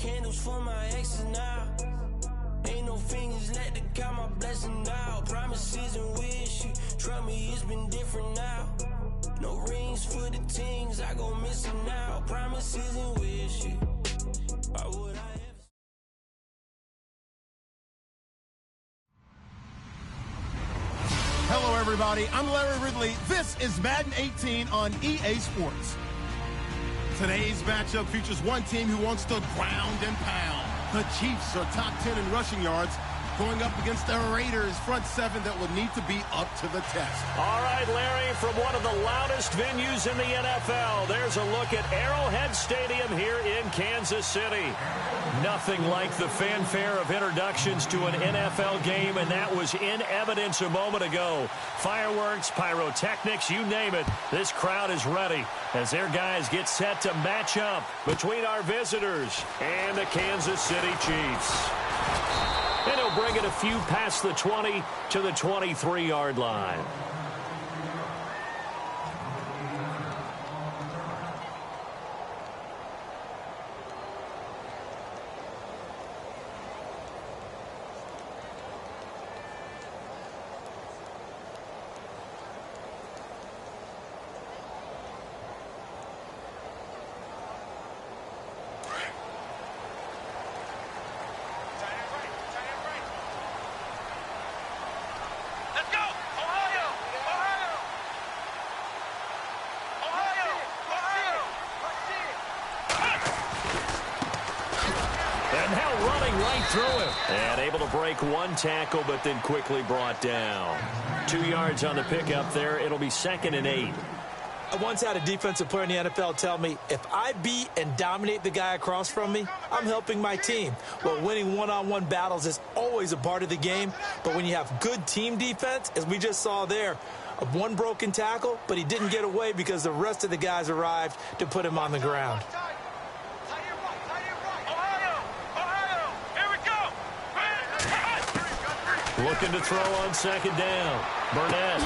candles for my exes now. Ain't no fingers let to count my blessing out. Promises and wish, trust me, it's been different now. No rings for the things I go missing out. Promises and wish, why would I ever? Hello, everybody. I'm Larry Ridley. This is Madden 18 on EA Sports. Today's matchup features one team who wants to ground and pound. The Chiefs are top 10 in rushing yards, going up against the Raiders' front seven that will need to be up to the test. All right, Larry, from one of the loudest venues in the NFL, there's a look at Arrowhead Stadium here in Kansas City. Nothing like the fanfare of introductions to an NFL game, and that was in evidence a moment ago. Fireworks, pyrotechnics, you name it. This crowd is ready as their guys get set to match up between our visitors and the Kansas City Chiefs. And he'll bring it a few past the 20 to the 23-yard line. Through him. And able to break one tackle, but then quickly brought down. 2 yards on the pickup there. It'll be 2nd and 8. I once had a defensive player in the NFL tell me, if I beat and dominate the guy across from me, I'm helping my team. Well, winning one-on-one battles is always a part of the game, but when you have good team defense, as we just saw there, one broken tackle, but he didn't get away because the rest of the guys arrived to put him on the ground. Looking to throw on 2nd down. Burnett.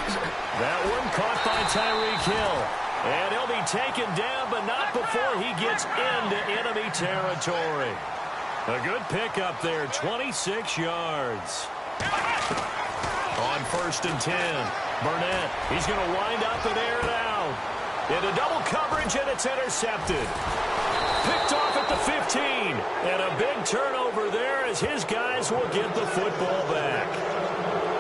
That one caught by Tyreek Hill. And he'll be taken down, but not before he gets into enemy territory. A good pickup there, 26 yards. On 1st and 10. Burnett. He's going to wind up and air it out. Into double coverage, and it's intercepted. Picked off at the 15. And a big turnover there as his guys will get the football back.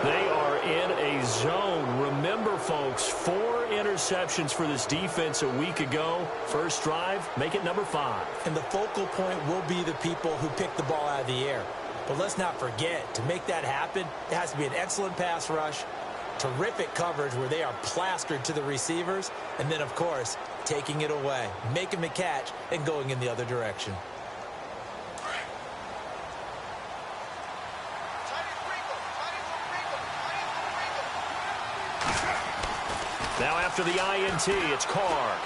They are in a zone. Remember, folks, 4 interceptions for this defense a week ago. First drive, make it number 5. And the focal point will be the people who pick the ball out of the air. But let's not forget, to make that happen, it has to be an excellent pass rush, terrific coverage where they are plastered to the receivers, and then, of course, taking it away, making the catch, and going in the other direction. Now after the INT, it's Carr.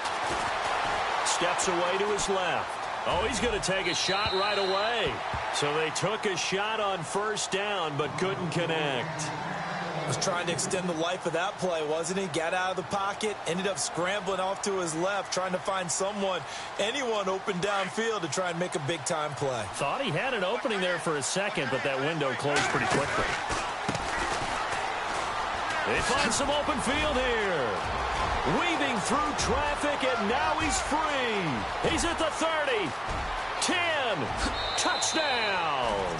Steps away to his left. Oh, he's going to take a shot right away. So they took a shot on 1st down, but couldn't connect. Was trying to extend the life of that play, wasn't he? Got out of the pocket, ended up scrambling off to his left, trying to find anyone open downfield to try and make a big-time play. Thought he had an opening there for a second, but that window closed pretty quickly. They find some open field here. Weaving through traffic, and now he's free. He's at the 30. 10. Touchdown.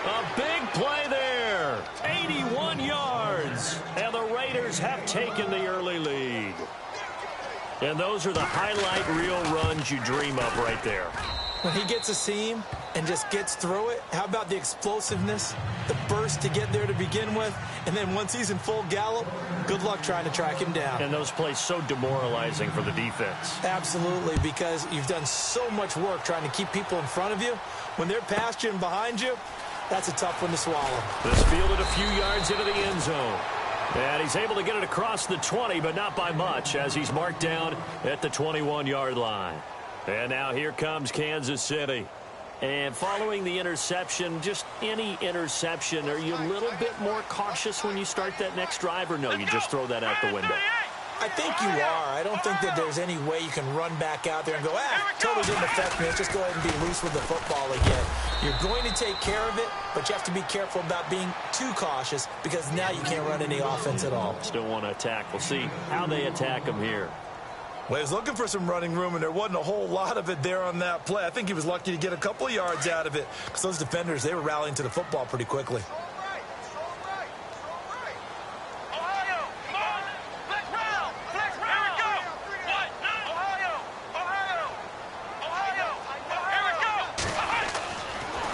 A big play there. 81 yards. And the Raiders have taken the early lead. And those are the highlight reel runs you dream of right there. When he gets a seam and just gets through it, how about the explosiveness, the burst to get there to begin with, and then once he's in full gallop, good luck trying to track him down. And those plays so demoralizing for the defense. Absolutely, because you've done so much work trying to keep people in front of you. When they're past you and behind you, that's a tough one to swallow. This fielded a few yards into the end zone. And he's able to get it across the 20, but not by much, as he's marked down at the 21-yard line. And now here comes Kansas City. And following the interception, just any interception, are you a little bit more cautious when you start that next drive, or no, you just throw that out the window? I think you are. I don't think that there's any way you can run back out there and go, totally didn't affect me. Let's just go ahead and be loose with the football again. You're going to take care of it, but you have to be careful about being too cautious because now you can't run any offense at all. Still want to attack. We'll see how they attack him here. Well, he was looking for some running room, and there wasn't a whole lot of it there on that play. I think he was lucky to get a couple of yards out of it because those defenders, they were rallying to the football pretty quickly.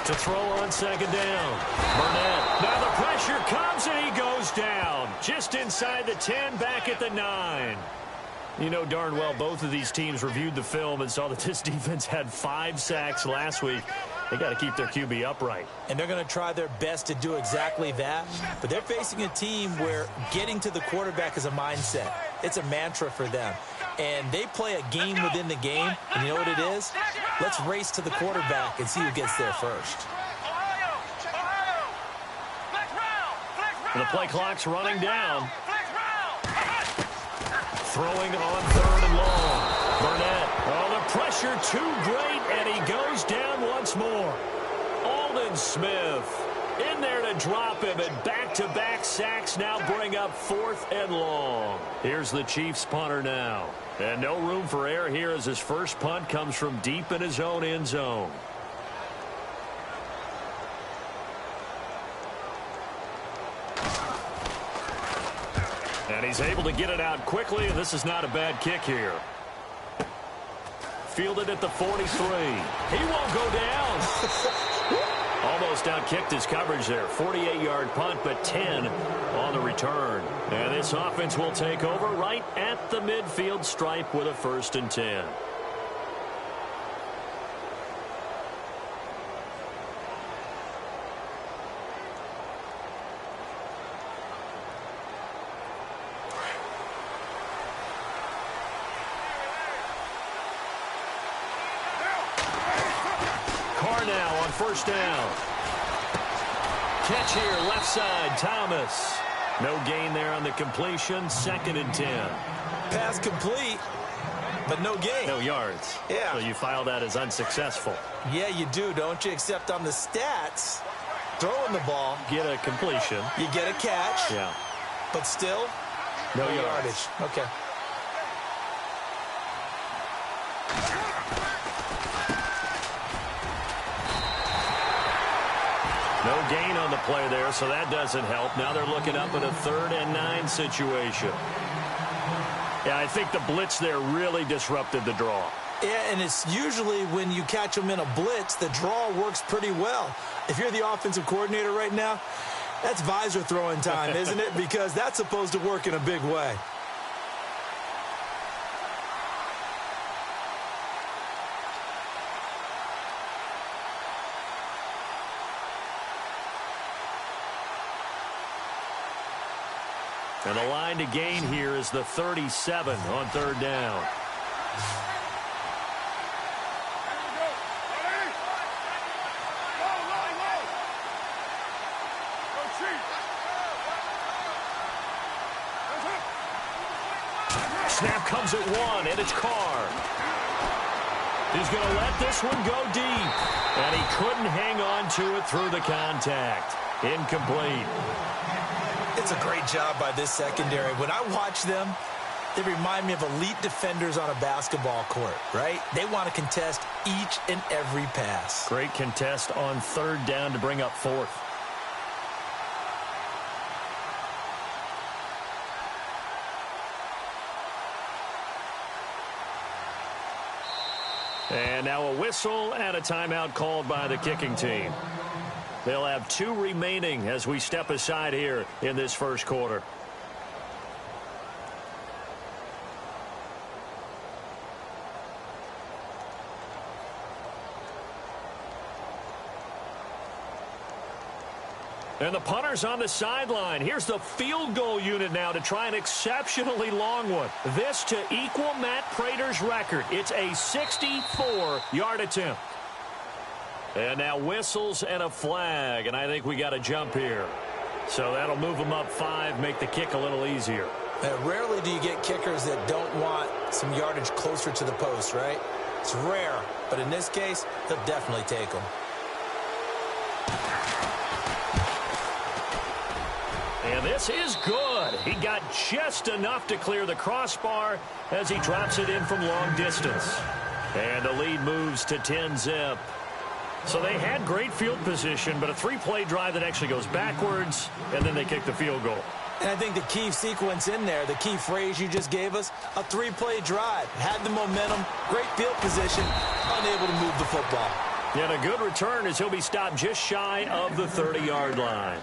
To throw on second down. Burnett. Now the pressure comes and he goes down. Just inside the 10, back at the 9. You know darn well both of these teams reviewed the film and saw that this defense had 5 sacks last week. They got to keep their QB upright. And they're going to try their best to do exactly that. But they're facing a team where getting to the quarterback is a mindset. It's a mantra for them. And they play a game within the game. And you know what it is? Let's race to the quarterback and see who gets there first. The play clock's running down. Throwing on 3rd and long. Burnett. Oh, the pressure too great, and he goes down once more. Aldon Smith in there to drop him, and back-to-back sacks now bring up 4th and long. Here's the Chiefs punter now. And no room for error here as his first punt comes from deep in his own end zone. And he's able to get it out quickly, and this is not a bad kick here. Fielded at the 43. He won't go down. Almost outkicked his coverage there. 48-yard punt, but 10 on the return. And this offense will take over right at the midfield stripe with a 1st and 10. Now on 1st down. Catch here, left side, Thomas. No gain there on the completion, 2nd and 10. Pass complete, but no gain. No yards. Yeah. So you file that as unsuccessful. Yeah, you do, don't you? Except on the stats, throwing the ball. Get a completion. You get a catch. Yeah. But still, no yardage. Okay. No gain on the play there, so that doesn't help. Now they're looking up at a 3rd and 9 situation. Yeah, I think the blitz there really disrupted the draw. Yeah, and it's usually when you catch them in a blitz, the draw works pretty well. If you're the offensive coordinator right now, that's visor throwing time, isn't it? Because that's supposed to work in a big way. And the line to gain here is the 37 on 3rd down. Snap comes at 1, and it's Carr. He's going to let this one go deep. And he couldn't hang on to it through the contact. Incomplete. It's a great job by this secondary. When I watch them, they remind me of elite defenders on a basketball court, right? They want to contest each and every pass. Great contest on 3rd down to bring up 4th. And now a whistle and a timeout called by the kicking team. They'll have 2 remaining as we step aside here in this 1st quarter. And the punter's on the sideline. Here's the field goal unit now to try an exceptionally long one. This to equal Matt Prater's record. It's a 64-yard attempt. And now whistles and a flag, and I think we got a jump here. So that'll move them up 5, make the kick a little easier. Rarely do you get kickers that don't want some yardage closer to the post, right? It's rare, but in this case, they'll definitely take them. And this is good. He got just enough to clear the crossbar as he drops it in from long distance. And the lead moves to 10-zip. So they had great field position, but a three-play drive that actually goes backwards, and then they kick the field goal. And I think the key sequence in there, the key phrase you just gave us, a three-play drive. Had the momentum, great field position, unable to move the football. And a good return as he'll be stopped just shy of the 30-yard line.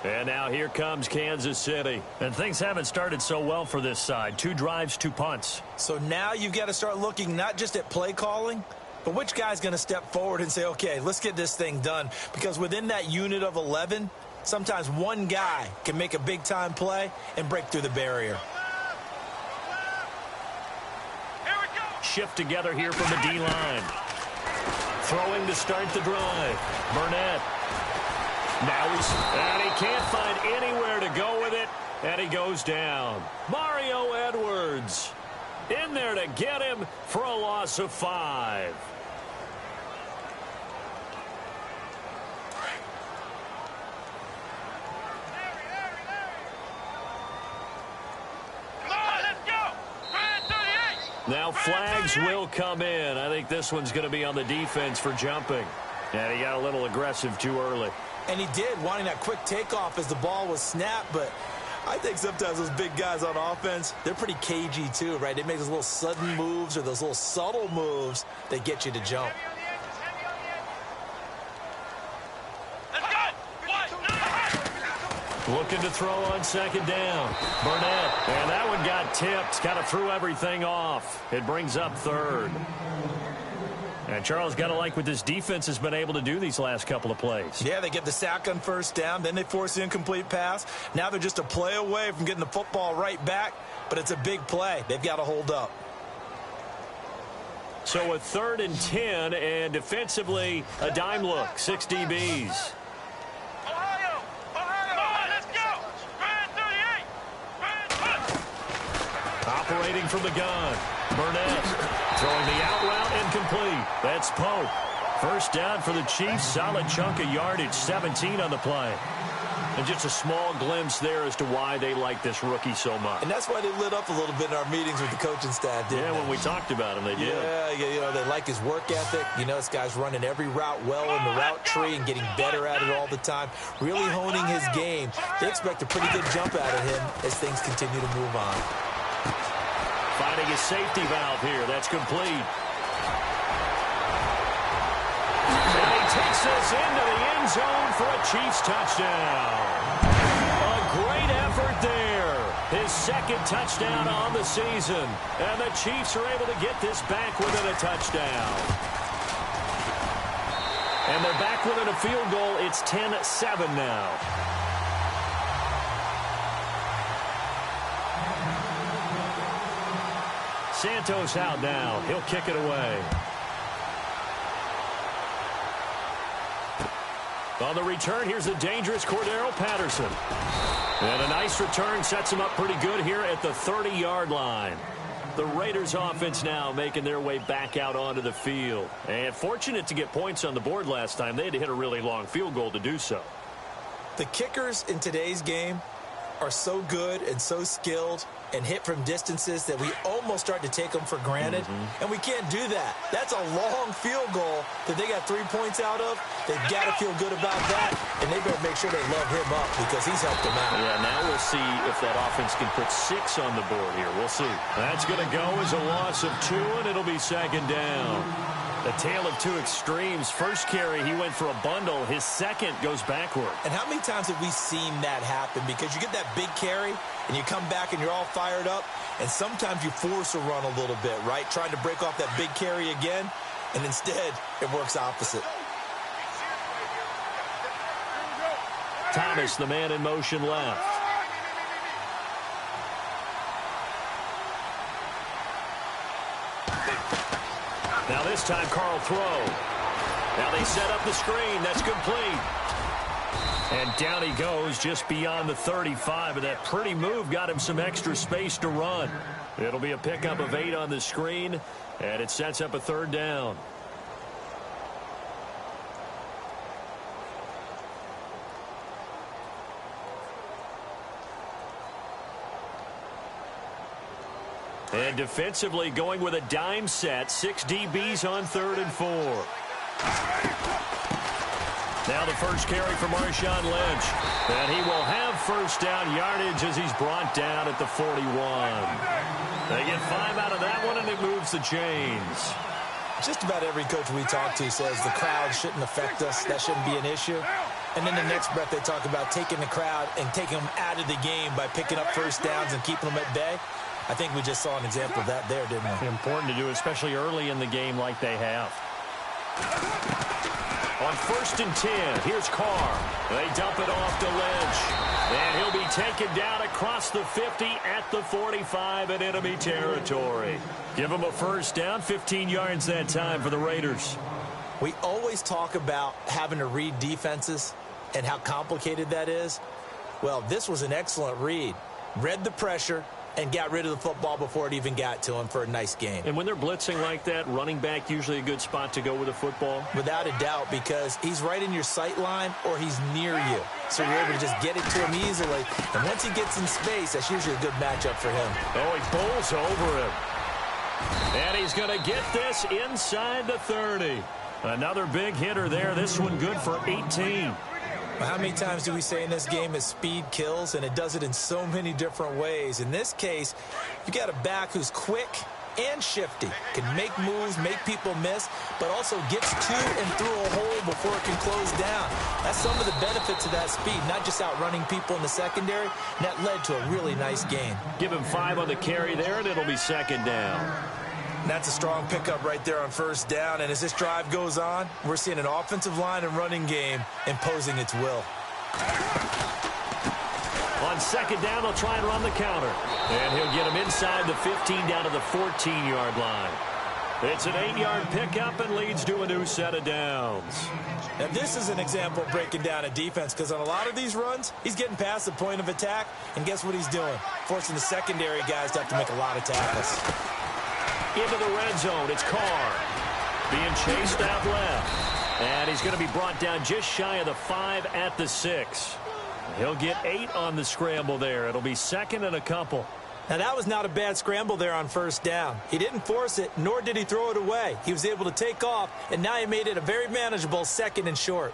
And now here comes Kansas City. And things haven't started so well for this side. 2 drives, 2 punts. So now you've got to start looking not just at play calling, but which guy's going to step forward and say, okay, let's get this thing done. Because within that unit of 11, sometimes one guy can make a big-time play and break through the barrier. Shift together here from the D-line. Throwing to start the drive. Burnett. Now and he can't find anywhere to go with it, and he goes down. Mario Edwards in there to get him for a loss of 5. Now flags will come in. I think this one's going to be on the defense for jumping. And he got a little aggressive too early. And he did, wanting that quick takeoff as the ball was snapped. But I think sometimes those big guys on offense, they're pretty cagey too, right? They make those little sudden moves or those little subtle moves that get you to jump. Looking to throw on second down. Burnett. And that one got tipped. Kind of threw everything off. It brings up 3rd. And Charles, got to like what this defense has been able to do these last couple of plays. Yeah, they get the sack on first down. Then they force the incomplete pass. Now they're just a play away from getting the football right back. But it's a big play. They've got to hold up. So a 3rd and 10, and defensively a dime look. 6 DBs. Operating from the gun. Burnett throwing the out route incomplete. That's Pope. First down for the Chiefs. Solid chunk of yardage. 17 on the play. And just a small glimpse there as to why they like this rookie so much. And that's why they lit up a little bit in our meetings with the coaching staff, didn't they? When we talked about him, they did. Yeah, they like his work ethic. This guy's running every route well in the route tree and getting better at it all the time. Really honing his game. They expect a pretty good jump out of him as things continue to move on. Finding his safety valve here. That's complete. And he takes this into the end zone for a Chiefs touchdown. A great effort there. His 2nd touchdown on the season. And the Chiefs are able to get this back within a touchdown. And they're back within a field goal. It's 10-7 now. Santos out now. He'll kick it away. On the return, here's the dangerous Cordero Patterson. And a nice return sets him up pretty good here at the 30-yard line. The Raiders offense now making their way back out onto the field. And fortunate to get points on the board last time. They had to hit a really long field goal to do so. The kickers in today's game are so good and so skilled and hit from distances that we almost start to take them for granted. And we can't do that. That's a long field goal that they got 3 points out of. They've got to feel good about that, and they better make sure they love him up because he's helped them out. Yeah, now we'll see if that offense can put 6 on the board here. We'll see. That's going to go as a loss of 2, and it'll be 2nd down. A tale of 2 extremes. First carry, he went for a bundle. His 2nd goes backward. And how many times have we seen that happen? Because you get that big carry, and you come back, and you're all fired up, and sometimes you force a run a little bit, right? Trying to break off that big carry again, and instead, it works opposite. Thomas, the man in motion left. Now this time, Carl throw. Now they set up the screen. That's complete. And down he goes just beyond the 35, and that pretty move got him some extra space to run. It'll be a pickup of 8 on the screen, and it sets up a 3rd down. And defensively going with a dime set, 6 DBs on 3rd and 4. Now the first carry for Marshawn Lynch. And he will have first down yardage as he's brought down at the 41. They get 5 out of that one, and it moves the chains. Just about every coach we talk to says the crowd shouldn't affect us. That shouldn't be an issue. And then the next breath they talk about taking the crowd and taking them out of the game by picking up first downs and keeping them at bay. I think we just saw an example of that there, didn't we? Important to do, especially early in the game like they have. On 1st and 10, here's Carr. They dump it off to Lynch. And he'll be taken down across the 50 at the 45 in enemy territory. Give him a first down, 15 yards that time for the Raiders. We always talk about having to read defenses and how complicated that is. Well, this was an excellent read. Read the pressure and got rid of the football before it even got to him for a nice game. And when they're blitzing like that, running back usually a good spot to go with the football? Without a doubt, because he's right in your sight line or he's near you. So you're able to just get it to him easily. And once he gets in space, that's usually a good matchup for him. Oh, he bowls over him. And he's going to get this inside the 30. Another big hitter there. This one good for 18. Well, how many times do we say in this game is speed kills, and it does it in so many different ways. In this case, you got a back who's quick and shifty, can make moves, make people miss, but also gets to and through a hole before it can close down. That's some of the benefits of that speed, not just outrunning people in the secondary, and that led to a really nice game. Give him 5 on the carry there, and it'll be 2nd down. And that's a strong pickup right there on first down. And as this drive goes on, we're seeing an offensive line and running game imposing its will. On 2nd down, they'll try and run the counter. And he'll get him inside the 15 down to the 14-yard line. It's an 8-yard pickup and leads to a new set of downs. Now, this is an example of breaking down a defense, because on a lot of these runs, he's getting past the point of attack, and guess what he's doing? Forcing the secondary guys to have to make a lot of tackles. Into the red zone, it's Carr. Being chased out left. And he's going to be brought down just shy of the 5 at the 6. He'll get 8 on the scramble there. It'll be 2nd and a couple. Now, that was not a bad scramble there on first down. He didn't force it, nor did he throw it away. He was able to take off, and now he made it a very manageable 2nd and short.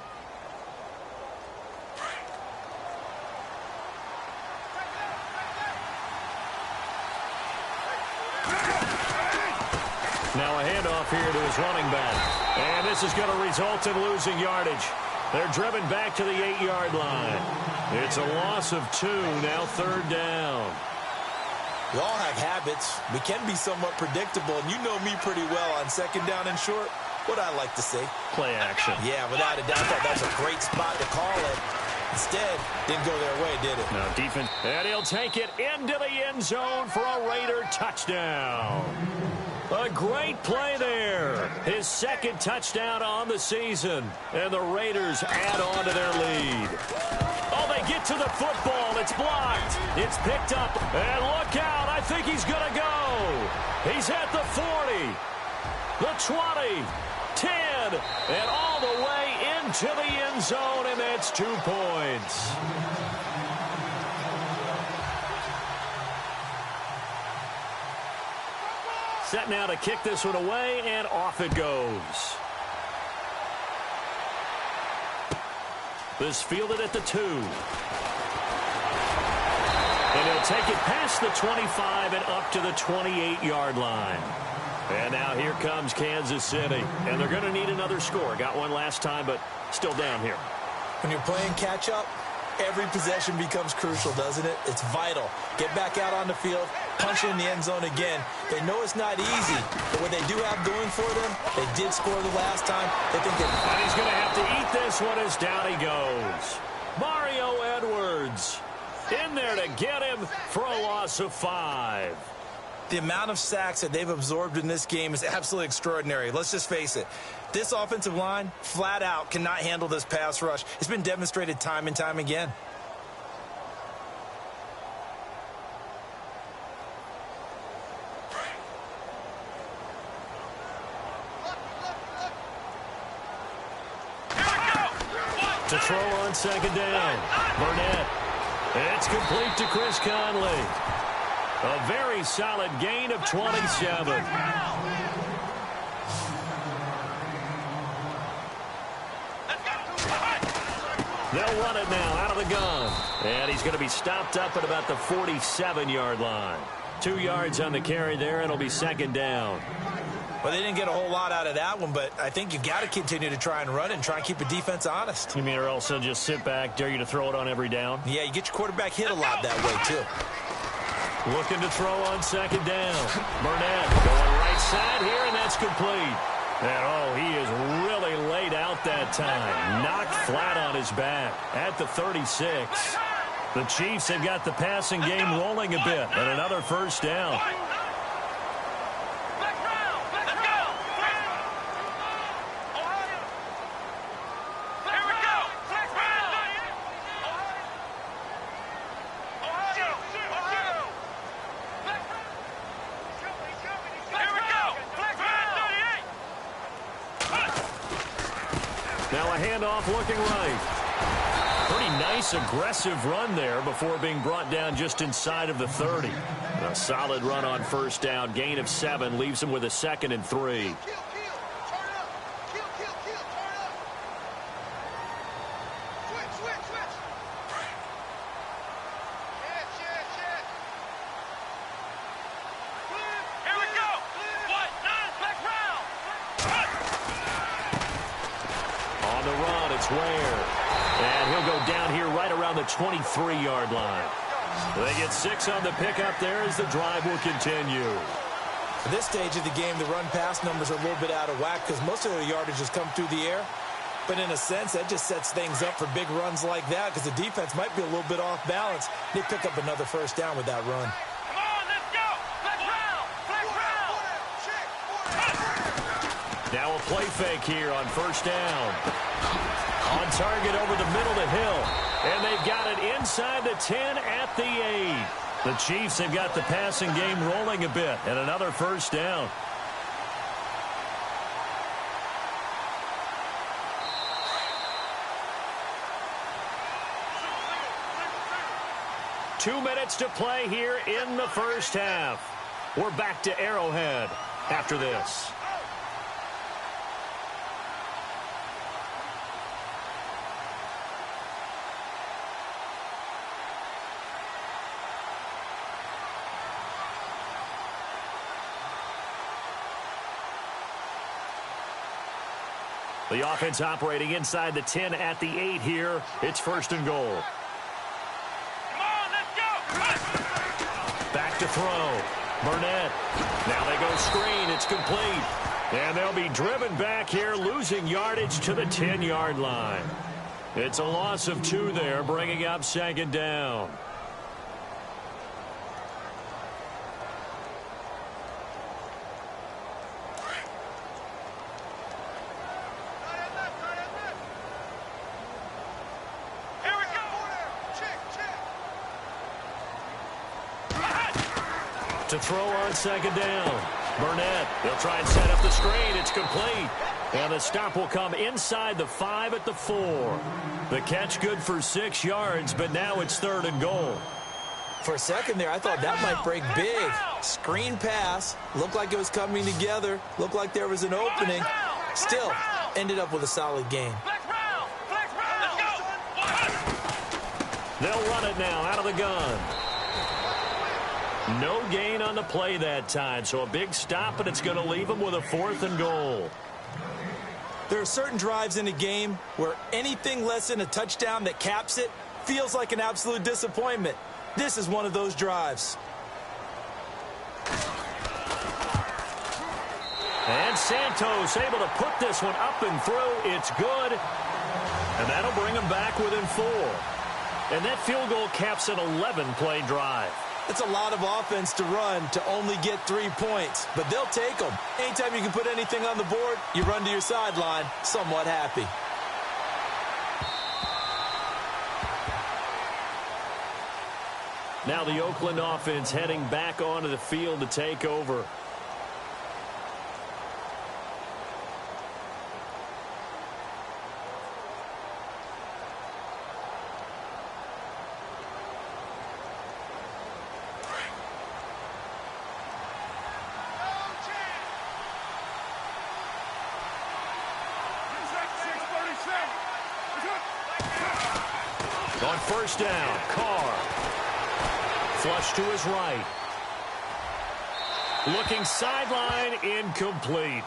Now a handoff here to his running back. And this is going to result in losing yardage. They're driven back to the 8-yard line. It's a loss of 2, now 3rd down. We all have habits. We can be somewhat predictable, and you know me pretty well on 2nd down and short. What I like to see. Play action. Yeah, without a doubt, that was a great spot to call it. Instead, didn't go their way, did it? No, defense. And he'll take it into the end zone for a Raider touchdown. A great play there. His 2nd touchdown on the season. And the Raiders add on to their lead. Oh, they get to the football. It's blocked. It's picked up. And look out. I think he's going to go. He's at the 40, the 20, 10, and all the way into the end zone, and that's 2 points. Set now to kick this one away, and off it goes. This fielded at the 2. And he'll take it past the 25 and up to the 28-yard line. And now here comes Kansas City. And they're going to need another score. Got one last time, but still down here. When you're playing catch-up, every possession becomes crucial, doesn't it? It's vital. Get back out on the field, punch it in the end zone again. They know it's not easy, but what they do have going for them, they did score the last time. They think and he's going to have to eat this one as down he goes. Mario, 5 Mario Edwards in there to get him for a loss of 5. The amount of sacks that they've absorbed in this game is absolutely extraordinary. Let's just face it. This offensive line, flat out, cannot handle this pass rush. It's been demonstrated time and time again. To throw on second down, Burnett. It's complete to Chris Conley. A very solid gain of 27. They'll run it now out of the gun. And he's going to be stopped up at about the 47-yard line. 2 yards on the carry there, and it'll be second down. Well, they didn't get a whole lot out of that one, but I think you got to continue to try and run it and try and keep the defense honest. You mean or also just sit back, dare you to throw it on every down? Yeah, you get your quarterback hit a lot that way, too. Looking to throw on second down. Burnett going right side here, and that's complete. And, oh, he is really laid out that time. Knocked flat on his back at the 36. The Chiefs have got the passing game rolling a bit, and another first down. Now a handoff looking right. Pretty nice, aggressive run there before being brought down just inside of the 30. A solid run on first down. Gain of 7 leaves him with a 2nd and 3. And he'll go down here right around the 23-yard line. They get 6 on the pickup there as the drive will continue. At this stage of the game, the run-pass numbers are a little bit out of whack because most of the yardage has come through the air. But in a sense, that just sets things up for big runs like that because the defense might be a little bit off balance. They pick up another first down with that run. Come on, let's go! Flex round! Flex round! Now a play fake here on first down. On target over the middle to Hill. And they've got it inside the 10 at the 8. The Chiefs have got the passing game rolling a bit. And another first down. Two minutes to play here in the first half. We're back to Arrowhead after this. The offense operating inside the 10 at the 8 here. It's first and goal. Come on, let's go! Back to throw. Burnett. Now they go screen. It's complete. And they'll be driven back here, losing yardage to the 10-yard line. It's a loss of 2 there, bringing up second down. To throw on second down. Burnett, they'll try and set up the screen. It's complete. And the stop will come inside the 5 at the 4. The catch good for 6 yards, but now it's third and goal. For a second there, I thought that might break big. Screen pass. Looked like it was coming together. Looked like there was an opening. Still, ended up with a solid game. They'll run it now out of the gun. No gain on the play that time, so a big stop, and it's going to leave them with a 4th and goal. There are certain drives in a game where anything less than a touchdown that caps it feels like an absolute disappointment. This is one of those drives. And Santos able to put this one up and through. It's good. And that'll bring them back within 4. And that field goal caps an 11-play drive. It's a lot of offense to run to only get 3 points, but they'll take them. Anytime you can put anything on the board, you run to your sideline somewhat happy. Now the Oakland offense heading back onto the field to take over. On first down, Carr. Flush to his right. Looking sideline, incomplete.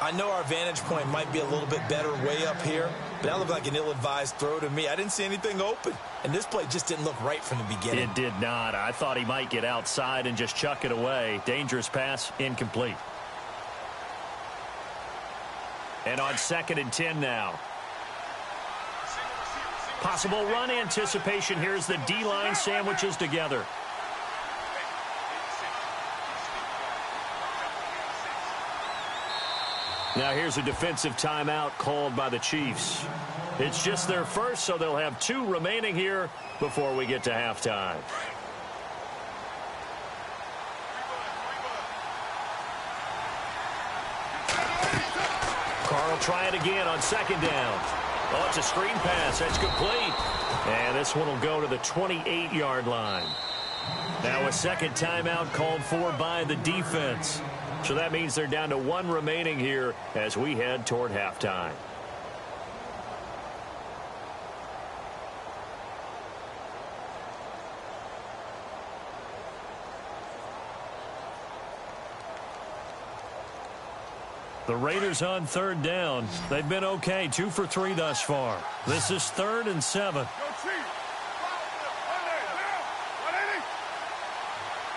I know our vantage point might be a little bit better way up here, but that looked like an ill-advised throw to me. I didn't see anything open, and this play just didn't look right from the beginning. It did not. I thought he might get outside and just chuck it away. Dangerous pass, incomplete. And on 2nd and 10 now. Possible run anticipation here as the D-line sandwiches together. Now here's a defensive timeout called by the Chiefs. It's just their first, so they'll have 2 remaining here before we get to halftime. Carr will try it again on 2nd down. Oh, it's a screen pass. That's complete. And this one will go to the 28-yard line. Now a second timeout called for by the defense. So that means they're down to 1 remaining here as we head toward halftime. The Raiders on 3rd down. They've been okay, 2 for 3 thus far. This is 3rd and 7.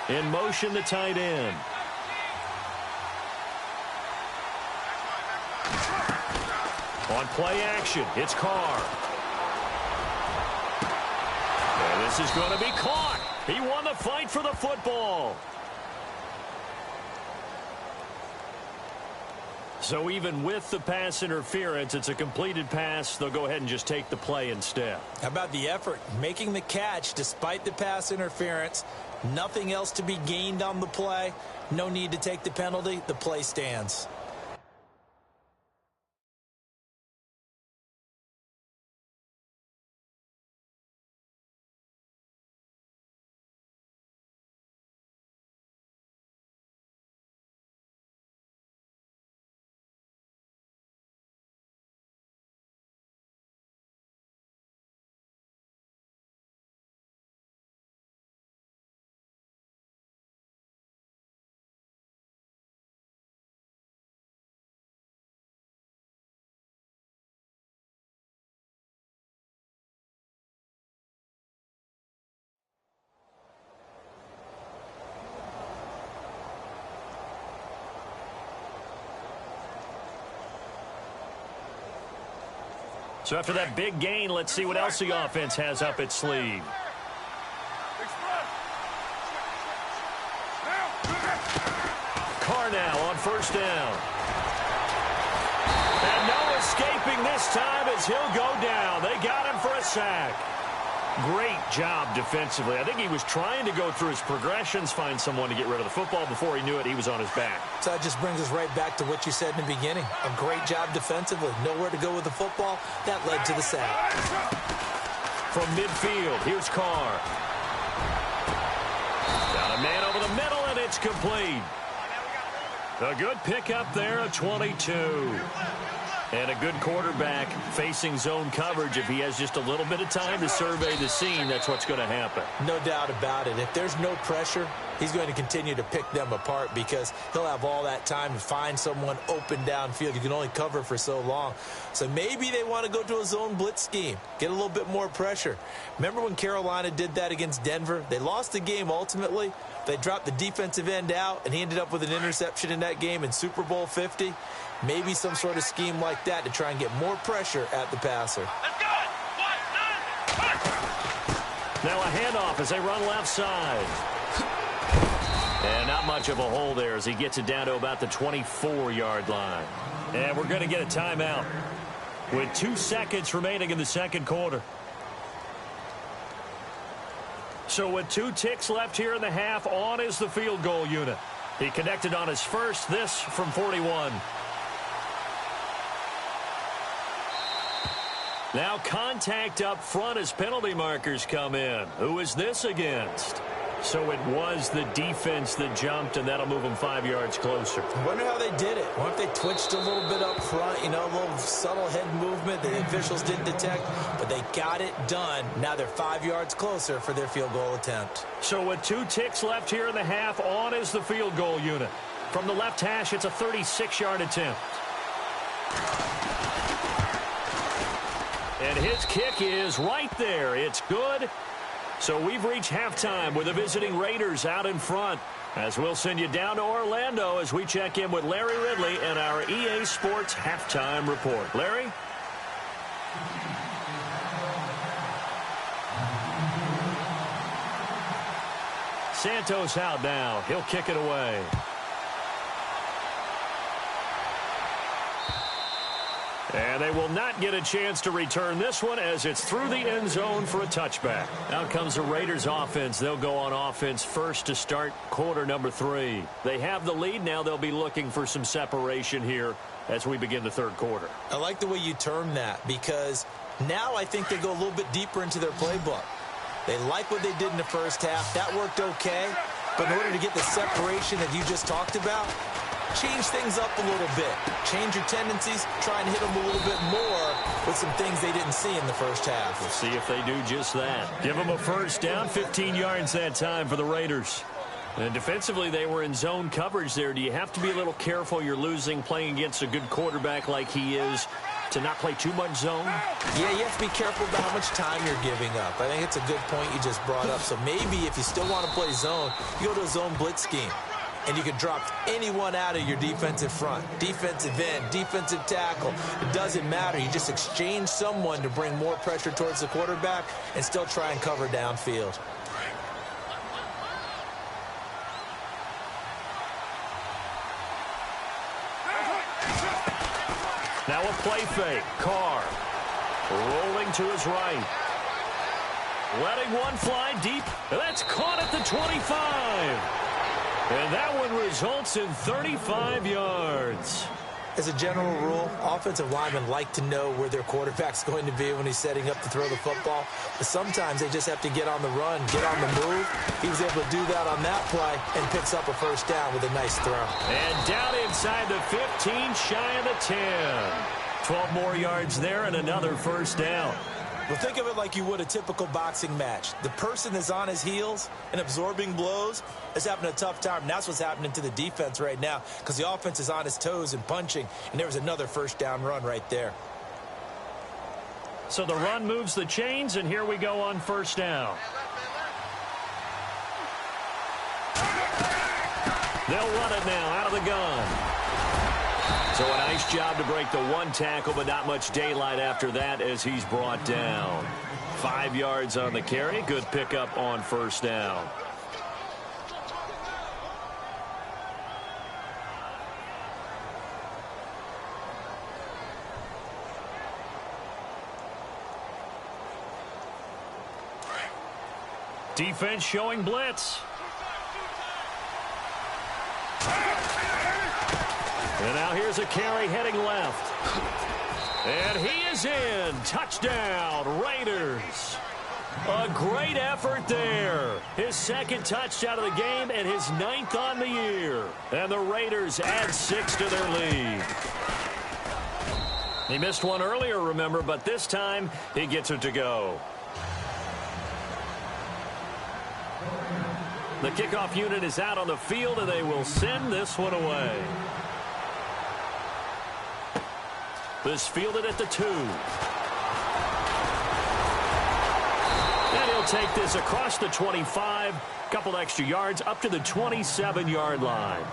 In motion, the tight end. On play action, it's Carr. And this is going to be caught. He won the fight for the football. So even with the pass interference, it's a completed pass. They'll go ahead and just take the play instead. How about the effort? Making the catch despite the pass interference. Nothing else to be gained on the play. No need to take the penalty. The play stands. So after that big gain, let's see what else the offense has up its sleeve. Carr now on first down. And no escaping this time as he'll go down. They got him for a sack. Great job defensively. I think he was trying to go through his progressions, find someone to get rid of the football. Before he knew it, he was on his back. So that just brings us right back to what you said in the beginning. A great job defensively. Nowhere to go with the football. That led to the sack. From midfield, here's Carr. Got a man over the middle, and it's complete. A good pickup there, a 22. And a good quarterback facing zone coverage. If he has just a little bit of time to survey the scene, that's what's going to happen. No doubt about it. If there's no pressure, he's going to continue to pick them apart because he'll have all that time to find someone open downfield. You can only cover for so long. So maybe they want to go to a zone blitz scheme, get a little bit more pressure. Remember when Carolina did that against Denver? They lost the game ultimately. They dropped the defensive end out, and he ended up with an interception in that game in Super Bowl 50. Maybe some sort of scheme like that to try and get more pressure at the passer. Now a handoff as they run left side. And not much of a hole there as he gets it down to about the 24-yard line. And we're going to get a timeout with 2 seconds remaining in the second quarter. So with 2 ticks left here in the half, on is the field goal unit. He connected on his first, this from 41. Now contact up front as penalty markers come in. Who is this against? So it was the defense that jumped, and that'll move them 5 yards closer. I wonder how they did it. What if they twitched a little bit up front, a little subtle head movement the officials didn't detect, but they got it done. Now they're 5 yards closer for their field goal attempt. So with 2 ticks left here in the half, on is the field goal unit. From the left hash, it's a 36-yard attempt. And his kick is right there. It's good. So we've reached halftime with the visiting Raiders out in front. As we'll send you down to Orlando as we check in with Larry Ridley and our EA Sports Halftime Report. Larry? Santos out now. He'll kick it away. And they will not get a chance to return this one as it's through the end zone for a touchback. Out comes the Raiders offense. They'll go on offense first to start quarter number 3. They have the lead. Now they'll be looking for some separation here as we begin the third quarter. I like the way you term that because now I think they go a little bit deeper into their playbook. They like what they did in the first half. That worked okay. But in order to get the separation that you just talked about, change things up a little bit. Change your tendencies. Try and hit them a little bit more with some things they didn't see in the first half. We'll see if they do just that. Give them a first down, 15 yards that time for the Raiders. And defensively, they were in zone coverage there. Do you have to be a little careful? You're losing playing against a good quarterback like he is to not play too much zone? Yeah, you have to be careful about how much time you're giving up. I think it's a good point you just brought up. So maybe if you still want to play zone, you go to a zone blitz scheme. And you can drop anyone out of your defensive front. Defensive end, defensive tackle. It doesn't matter. You just exchange someone to bring more pressure towards the quarterback and still try and cover downfield. Now a play fake. Carr rolling to his right. Letting one fly deep. That's caught at the 25. And that one results in 35 yards. As a general rule, offensive linemen like to know where their quarterback's going to be when he's setting up to throw the football. But sometimes they just have to get on the run, get on the move. He was able to do that on that play and picks up a first down with a nice throw. And down inside the 15, shy of the 10. 12 more yards there and another first down. Well, think of it like you would a typical boxing match. The person is on his heels and absorbing blows is having a tough time. And that's what's happening to the defense right now because the offense is on his toes and punching. And there was another first down run right there. So the run moves the chains, and here we go on first down. They'll run it now out of the gun. So a nice job to break the one tackle, but not much daylight after that as he's brought down. 5 yards on the carry. Good pickup on first down. Defense showing blitz. And now here's a carry heading left. And he is in. Touchdown, Raiders. A great effort there. His second touchdown of the game and his 9th on the year. And the Raiders add 6 to their lead. He missed one earlier, remember, but this time he gets it to go. The kickoff unit is out on the field, and they will send this one away. This fielded at the 2. And he'll take this across the 25. Couple extra yards up to the 27-yard line.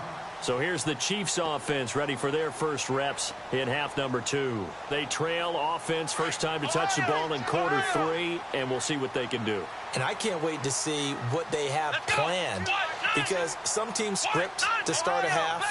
So here's the Chiefs offense ready for their first reps in half number 2. They trail offense first time to touch the ball in quarter 3, and we'll see what they can do. And I can't wait to see what they have planned Because some teams script to start a half.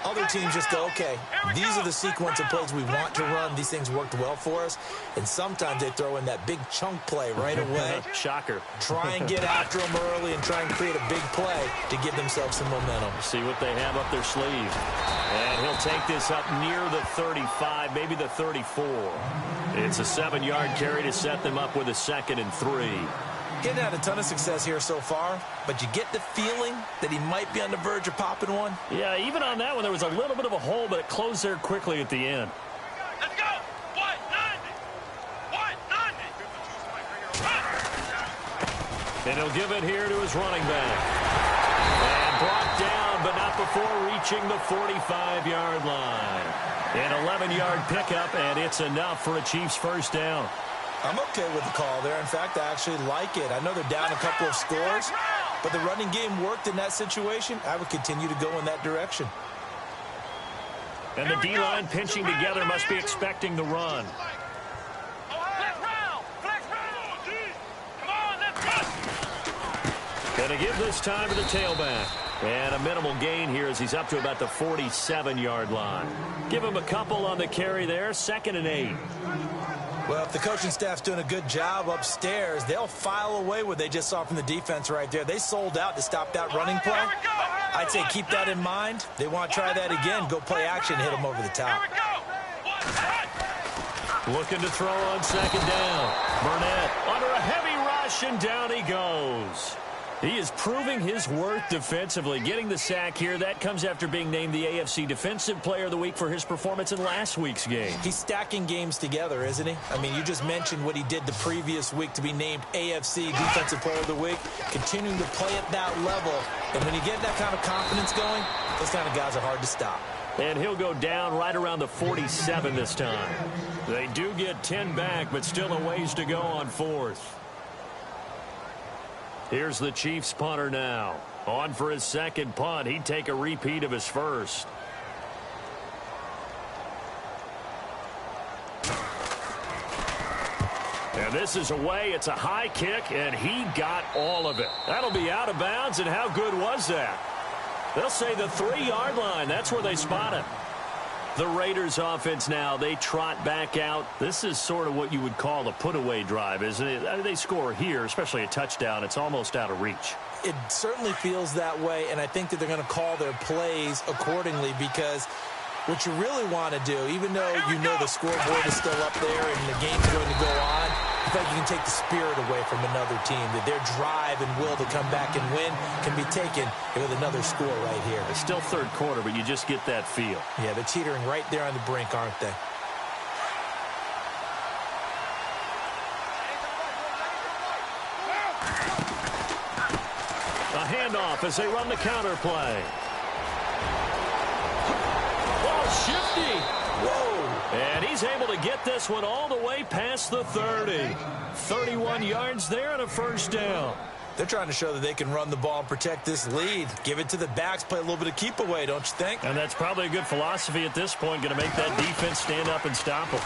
Other teams just go, okay, these are the sequence of plays we want to run. These things worked well for us. And sometimes they throw in that big chunk play right away. Shocker. Try and get after them early and try and create a big play to give themselves some momentum. See what they have up their sleeve. And he'll take this up near the 35, maybe the 34. It's a 7-yard carry to set them up with a 2nd and 3. Getting had a ton of success here so far, but you get the feeling that he might be on the verge of popping one. Yeah, even on that one, there was a little bit of a hole, but it closed there quickly at the end. Let's go! 190! And he'll give it here to his running back. And brought down, but not before reaching the 45-yard line. An 11-yard pickup, and it's enough for a Chiefs first down. I'm okay with the call there. In fact, I actually like it. I know they're down a couple of scores, but the running game worked in that situation. I would continue to go in that direction. And the D-line pinching together must be expecting the run. Going to give this time to the tailback. And a minimal gain here as he's up to about the 47-yard line. Give him a couple on the carry there, 2nd and 8. Well, if the coaching staff's doing a good job upstairs, they'll file away what they just saw from the defense right there. They sold out to stop that running play. I'd say keep that in mind. They want to try that again, go play action, hit them over the top. Looking to throw on 2nd down. Burnett under a heavy rush, and down he goes. He is proving his worth defensively. Getting the sack here, that comes after being named the AFC Defensive Player of the Week for his performance in last week's game. He's stacking games together, isn't he? I mean, you just mentioned what he did the previous week to be named AFC Defensive Player of the Week, continuing to play at that level. And when you get that kind of confidence going, those kind of guys are hard to stop. And he'll go down right around the 47 this time. They do get 10 back, but still a ways to go on 4th. Here's the Chiefs punter now. On for his 2nd punt. He'd take a repeat of his first. And this is away. It's a high kick, and he got all of it. That'll be out of bounds, and how good was that? They'll say the 3-yard line. That's where they spot it. The Raiders offense now, they trot back out. This is sort of what you would call a put-away drive, isn't it? They score here, especially a touchdown. It's almost out of reach. It certainly feels that way, and I think that they're going to call their plays accordingly because what you really want to do, even though you know the scoreboard is still up there and the game's going to go on, I think you can take the spirit away from another team, that their drive and will to come back and win can be taken with another score right here. It's still 3rd quarter, but you just get that feel. Yeah, they're teetering right there on the brink, aren't they? A handoff as they run the counter play. Ball shifty. Whoa. And he's able to get this one all the way past the 30. 31 yards there and a first down. They're trying to show that they can run the ball and protect this lead. Give it to the backs, play a little bit of keep away, don't you think? And that's probably a good philosophy at this point, going to make that defense stand up and stop them.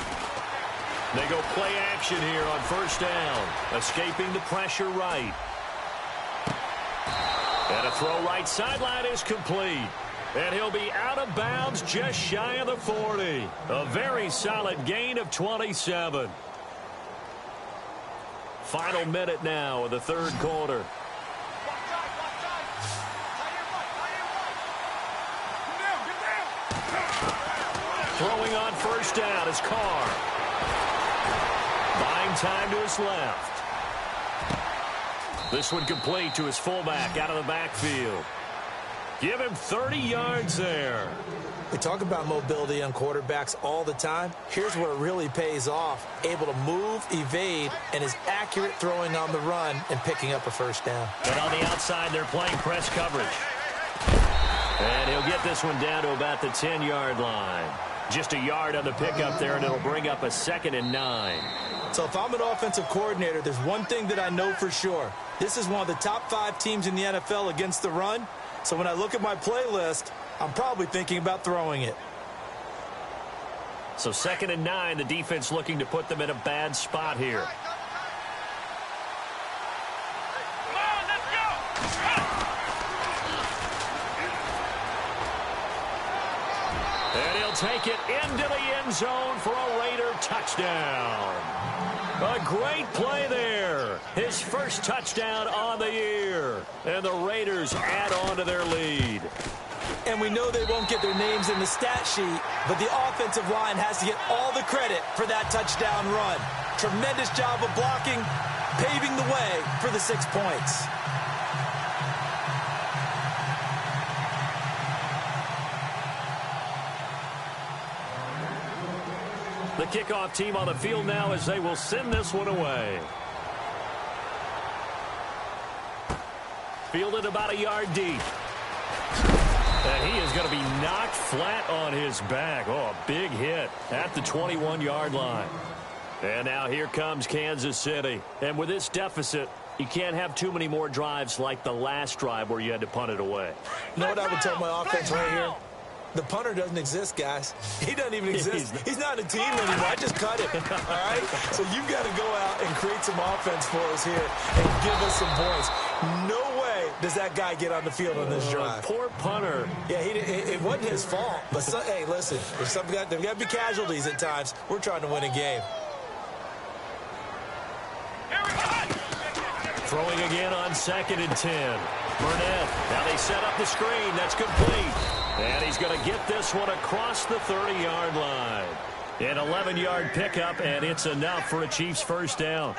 They go play action here on first down, escaping the pressure right. And a throw right sideline is complete. And he'll be out of bounds just shy of the 40. A very solid gain of 27. Final minute now of the 3rd quarter. Throwing on first down is Carr. Buying time to his left. This one complete to his fullback out of the backfield. Give him 30 yards there. We talk about mobility on quarterbacks all the time. Here's where it really pays off. Able to move, evade, and is accurate throwing on the run and picking up a first down. And on the outside, they're playing press coverage. And he'll get this one down to about the 10-yard line. Just a yard on the pickup there, and it'll bring up a 2nd and 9. So if I'm an offensive coordinator, there's one thing that I know for sure. This is one of the top 5 teams in the NFL against the run. So when I look at my playlist, I'm probably thinking about throwing it. So 2nd and 9, the defense looking to put them in a bad spot here. take it into the end zone for a Raider touchdown. A great play there. His first touchdown on the year. And the Raiders add on to their lead. And we know they won't get their names in the stat sheet, but the offensive line has to get all the credit for that touchdown run. Tremendous job of blocking, paving the way for the 6 points. The kickoff team on the field now as they will send this one away. Fielded about a yard deep. And he is going to be knocked flat on his back. Oh, a big hit at the 21-yard line. And now here comes Kansas City. And with this deficit, you can't have too many more drives like the last drive where you had to punt it away. You know what I would tell my offense right here? The punter doesn't exist, guys. He doesn't even exist. He's not a team anymore. I just cut it, all right? So you've got to go out and create some offense for us here and give us some points. No way does that guy get on the field on this drive. Poor punter. Yeah, it wasn't his fault. But, hey, listen, there's got to be casualties at times. We're trying to win a game. Throwing again on 2nd and 10. Burnett. Now they set up the screen. That's complete. And he's going to get this one across the 30-yard line. An 11-yard pickup, and it's enough for a Chiefs first down.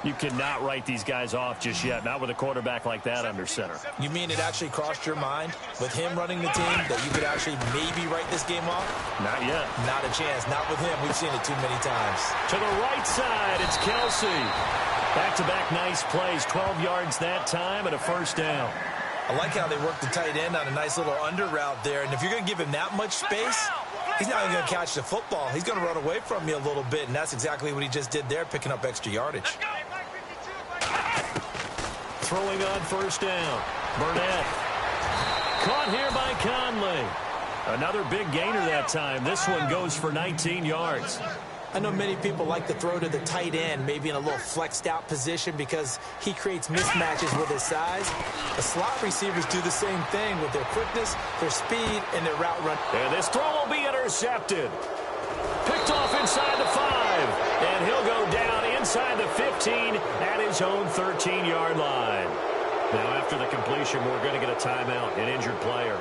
You cannot write these guys off just yet, not with a quarterback like that under center. You mean it actually crossed your mind with him running the team that you could actually maybe write this game off? Not yet. Not a chance. Not with him. We've seen it too many times. To the right side, it's Kelsey. Back-to-back nice plays, 12 yards that time and a first down. I like how they work the tight end on a nice little under route there. And if you're going to give him that much space, he's not even going to catch the football. He's going to run away from you a little bit, and that's exactly what he just did there, picking up extra yardage. Throwing on first down. Burnett. Caught here by Conley. Another big gainer that time. This one goes for 19 yards. I know many people like to throw to the tight end, maybe in a little flexed out position because he creates mismatches with his size. The slot receivers do the same thing with their quickness, their speed, and their route run. And this throw will be intercepted. Picked off inside the 5. And he'll go down inside the 15 at his own 13-yard line. Now after the completion, we're going to get a timeout, an injured player.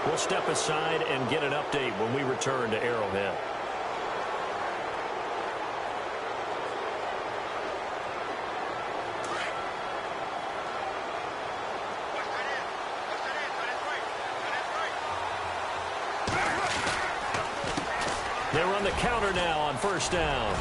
We'll step aside and get an update when we return to Arrowhead. They run the counter now on first down.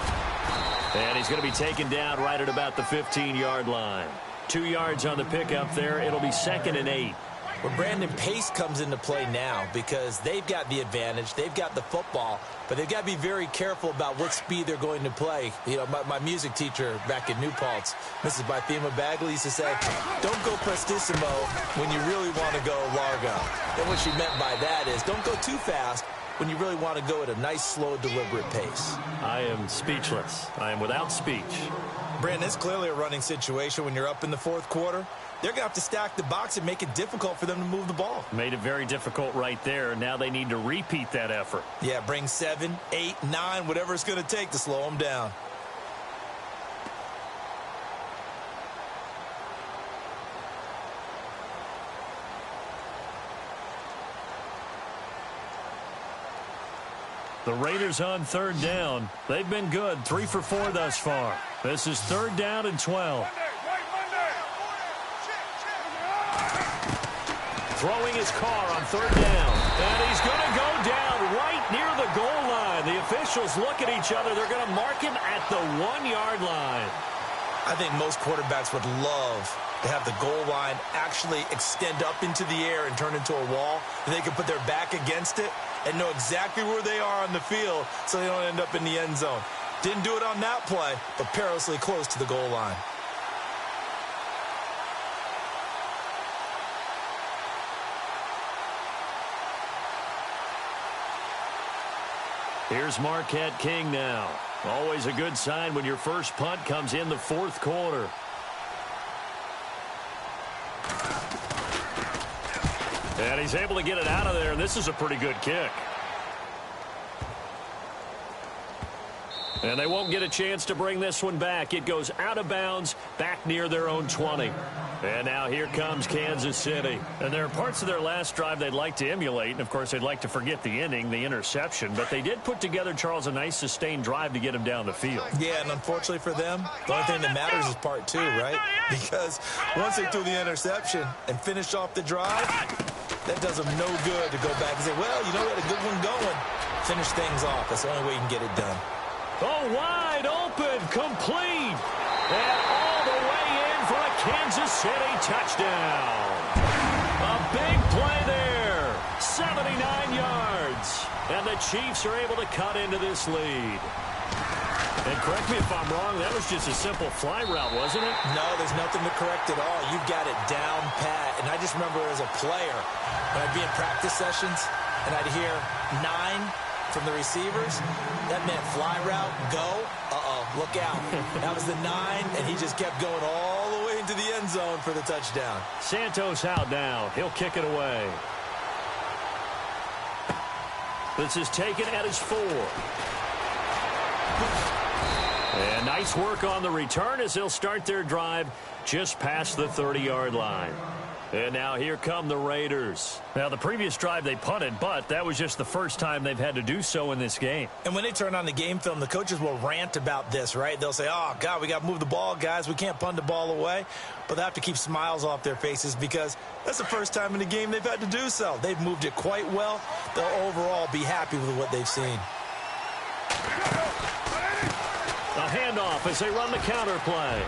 And he's going to be taken down right at about the 15-yard line. 2 yards on the pickup there. It'll be 2nd and 8. Well, Brandon, pace comes into play now because they've got the advantage. They've got the football, but they've got to be very careful about what speed they're going to play. You know, my music teacher back in New Paltz, Mrs. Bythema Bagley, used to say, don't go prestissimo when you really want to go largo. And what she meant by that is don't go too fast when you really want to go at a nice, slow, deliberate pace. I am speechless. I am without speech. Brandon, it's clearly a running situation when you're up in the 4th quarter. They're going to have to stack the box and make it difficult for them to move the ball. Made it very difficult right there. Now they need to repeat that effort. Yeah, bring 7, 8, 9, whatever it's going to take to slow them down. The Raiders on 3rd down. They've been good, 3 for 4 thus far. This is 3rd down and 12. Throwing his car on 3rd down. And he's going to go down right near the goal line. The officials look at each other. They're going to mark him at the 1-yard line. I think most quarterbacks would love to have the goal line actually extend up into the air and turn into a wall. And they can put their back against it and know exactly where they are on the field so they don't end up in the end zone. Didn't do it on that play, but perilously close to the goal line. Here's Marquette King now. Always a good sign when your first punt comes in the 4th quarter. And he's able to get it out of there. This is a pretty good kick. And they won't get a chance to bring this one back. It goes out of bounds back near their own 20. And now here comes Kansas City. And there are parts of their last drive they'd like to emulate. And, of course, they'd like to forget the inning, the interception. But they did put together, Charles, a nice sustained drive to get them down the field. Yeah, and unfortunately for them, the only thing that matters is part two, right? Because once they threw the interception and finished off the drive, that does them no good to go back and say, well, you know, we had a good one going. Finish things off. That's the only way you can get it done. Oh, wide open, complete. And all the way in for a Kansas City touchdown. A big play there. 79 yards. And the Chiefs are able to cut into this lead. And correct me if I'm wrong, that was just a simple fly route, wasn't it? No, there's nothing to correct at all. You've got it down pat. And I just remember as a player, when I'd be in practice sessions and I'd hear 9 from the receivers, that meant fly route, go, look out. That was the 9, and he just kept going all the way into the end zone for the touchdown. Santos out now. He'll kick it away. This is taken at his 4. And nice work on the return as they'll start their drive just past the 30-yard line. And now here come the Raiders. Now, the previous drive they punted, but that was just the first time they've had to do so in this game. And when they turn on the game film, the coaches will rant about this, right? They'll say, oh, God, we got to move the ball, guys. We can't punt the ball away. But they have to keep smiles off their faces because that's the first time in the game they've had to do so. They've moved it quite well. They'll overall be happy with what they've seen. A handoff as they run the counter play.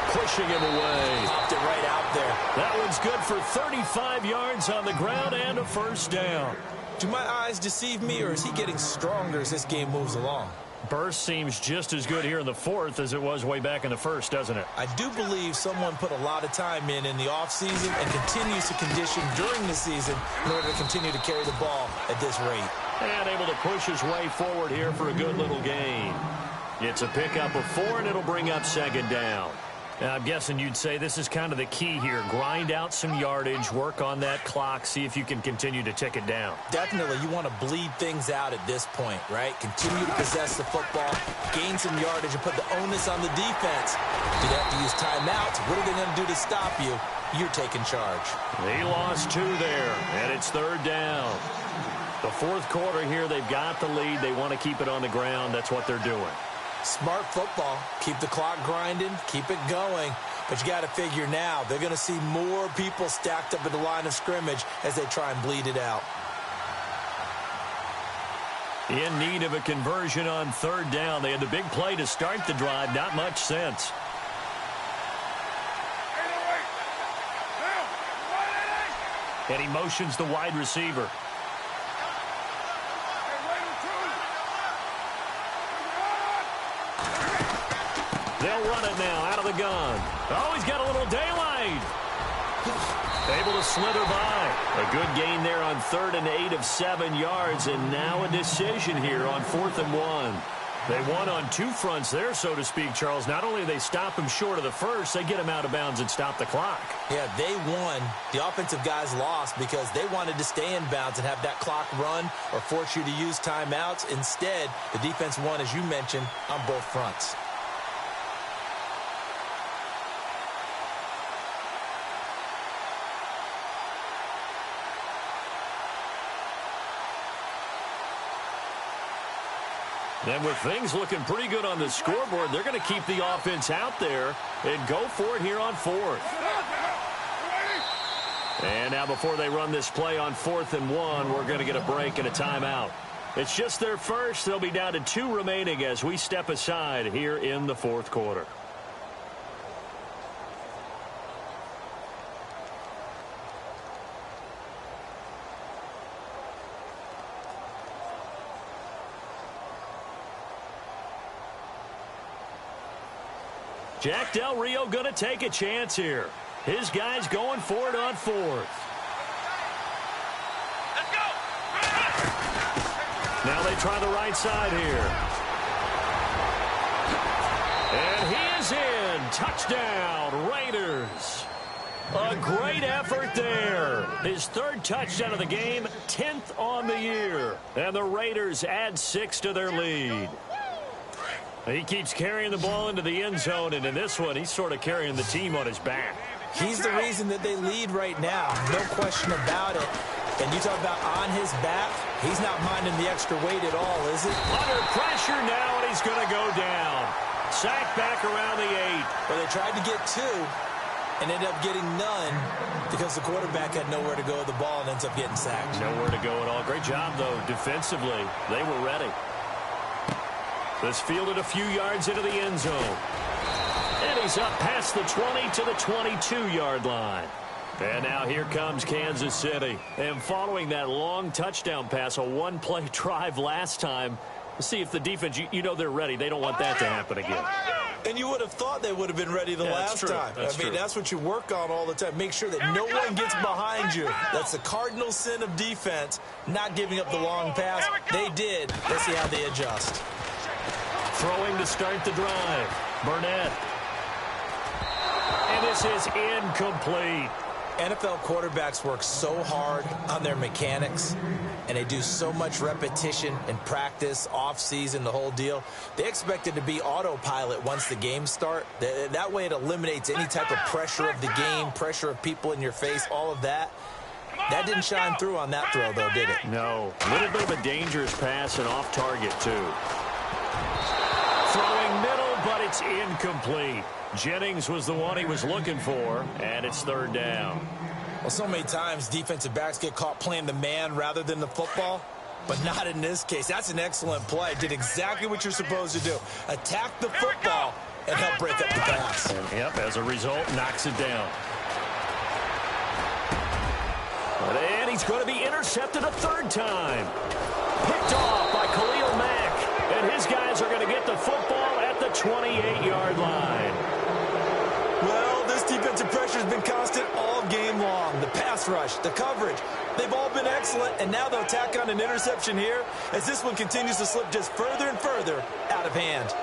Pushing him away. Popped it right out there. That one's good for 35 yards on the ground and a first down. Do my eyes deceive me, or is he getting stronger as this game moves along? Burst seems just as good here in the 4th as it was way back in the 1st, doesn't it? I do believe someone put a lot of time in the offseason and continues to condition during the season in order to continue to carry the ball at this rate. And able to push his way forward here for a good little gain. It's a pickup of 4, and it'll bring up second down. Now, I'm guessing you'd say this is kind of the key here. Grind out some yardage, work on that clock, see if you can continue to tick it down. Definitely, you want to bleed things out at this point, right? Continue to possess the football, gain some yardage, and put the onus on the defense. If you have to use timeouts, what are they going to do to stop you? You're taking charge. He lost 2 there, and it's third down. The 4th quarter here, they've got the lead. They want to keep it on the ground. That's what they're doing. Smart football. Keep the clock grinding. Keep it going. But you got to figure now, they're going to see more people stacked up at the line of scrimmage as they try and bleed it out. In need of a conversion on third down. They had the big play to start the drive. Not much sense. And he motions the wide receiver. They'll run it now out of the gun. Oh, he's got a little daylight. Able to slither by. A good gain there on 3rd and 8 of 7 yards. And now a decision here on 4th and 1. They won on 2 fronts there, so to speak, Charles. Not only do they stop him short of the first, they get him out of bounds and stop the clock. Yeah, they won. The offensive guys lost because they wanted to stay in bounds and have that clock run or force you to use timeouts. Instead, the defense won, as you mentioned, on both fronts. And with things looking pretty good on the scoreboard, they're going to keep the offense out there and go for it here on 4th. And now before they run this play on 4th and 1, we're going to get a break and a timeout. It's just their first. They'll be down to 2 remaining as we step aside here in the 4th quarter. Jack Del Rio going to take a chance here. His guys going for it on 4th. Let's go. Now they try the right side here. And he is in. Touchdown, Raiders. A great effort there. His third touchdown of the game, 10th on the year. And the Raiders add 6 to their lead. He keeps carrying the ball into the end zone, and in this one, he's sort of carrying the team on his back. He's the reason that they lead right now, no question about it. And you talk about on his back, he's not minding the extra weight at all, is he? Under pressure now, and he's going to go down. Sacked back around the 8. Well, they tried to get 2 and ended up getting none because the quarterback had nowhere to go with the ball and ends up getting sacked. Nowhere to go at all. Great job, though, defensively. They were ready. This fielded a few yards into the end zone. And he's up past the 20 to the 22-yard line. And now here comes Kansas City. And following that long touchdown pass, a one-play drive last time, let's see if the defense, you know they're ready. They don't want that to happen again. And you would have thought they would have been ready the last time. That's what you work on all the time. Make sure that no one gets behind you. That's the cardinal sin of defense, not giving up the long pass. They did. Let's see how they adjust. Throwing to start the drive. Burnett. And this is incomplete. NFL quarterbacks work so hard on their mechanics, and they do so much repetition and practice, off-season, the whole deal. They expect it to be autopilot once the games start. That way it eliminates any type of pressure of the game, pressure of people in your face, all of that. That didn't shine through on that throw, though, did it? No. A little bit of a dangerous pass and off target, too. Throwing middle, but it's incomplete. Jennings was the one he was looking for, and it's third down. Well, so many times defensive backs get caught playing the man rather than the football, but not in this case. That's an excellent play. Did exactly what you're supposed to do. Attack the football and help break up the pass. Yep, as a result, knocks it down. And he's going to be intercepted a third time. Picked off by Khalil Mack, and his guys are going to get the football at the 28-yard line. Well, this defensive pressure has been constant all game long. The pass rush, the coverage, they've all been excellent, and now they'll tack on an interception here as this one continues to slip just further and further out of hand.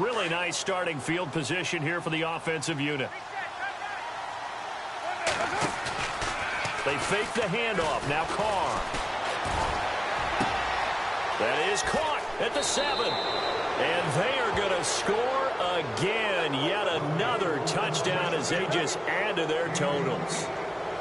Really nice starting field position here for the offensive unit. They fake the handoff. Now Carr. That is caught at the 7. And they are going to score again. Yet another touchdown as they just add to their totals.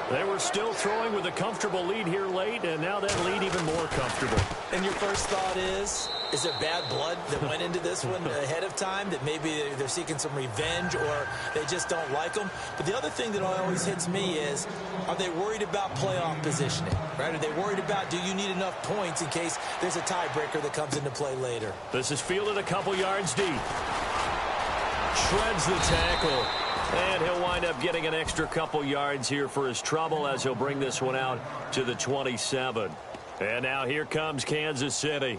They were still throwing with a comfortable lead here late, and now that lead even more comfortable. And your first thought is there bad blood that went into this one ahead of time, that maybe they're seeking some revenge or they just don't like them? But the other thing that always hits me is, are they worried about playoff positioning, right? Are they worried about, do you need enough points in case there's a tiebreaker that comes into play later? This is fielded a couple yards deep. Shreds the tackle. And he'll wind up getting an extra couple yards here for his trouble as he'll bring this one out to the 27. And now here comes Kansas City.